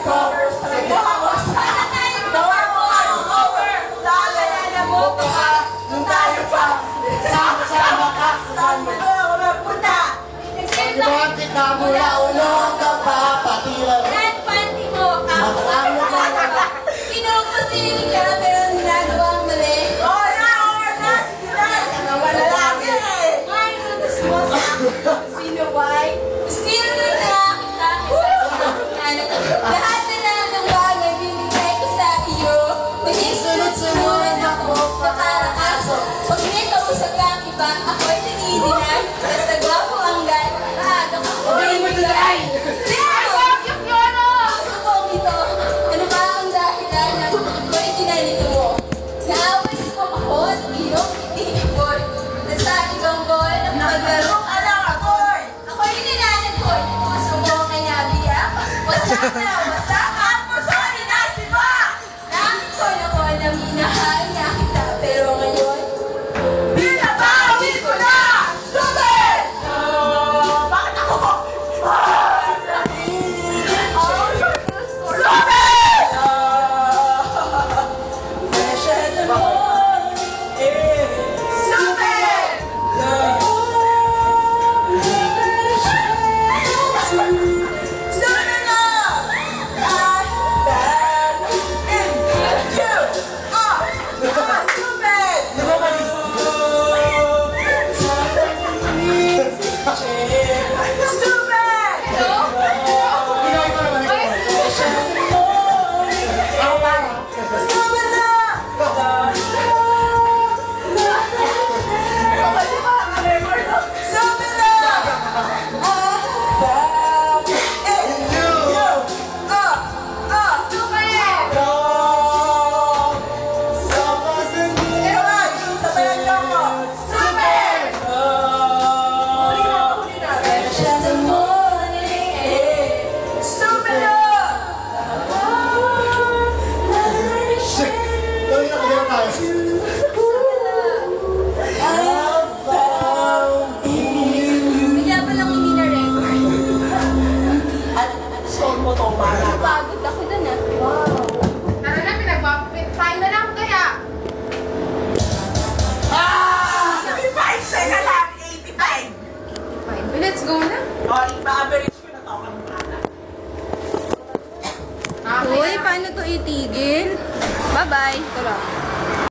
ko. Nung tayo pa, sama-sama ka, saan mo punta? Nagsimulan kita mula ulo hanggang papatira. Red panty mo, Matalamo ka na. kinukusinig ka pero ginagawang mali. Oh, na! Nawala lang eh! Ay, gusto mo sa sino why? Sino na nakakita lahat na lang ng bagay binigay ko sa iyo. Maging sunod-sunod ako na parang aso. Pag may kausap kang iba, ako'y nanginginig. Basta gwapo ang guy, maaga ko. Sabihin mo ito ay! Subong ito, ano ba ang dahilan ng ako'y ginanito mo? Naaway mo ako at iyong itinipon. Nasa ibang boy ng paglaro. Ako'y ninanag ko. Gusto mo kanya biyak? Wasak na, wasak. Sorry na, si ba? Nakikon ako na minahal niya kita. Pero ngayon, Binabawi ko na! Super! Bakit ako? bigla pa lang hindi na-record. Napagod ako dun ah. Tara na, pinagpapit tayo na lang kaya. 85. Let's go na. Uy, paano to itigil? Bye-bye. Tara.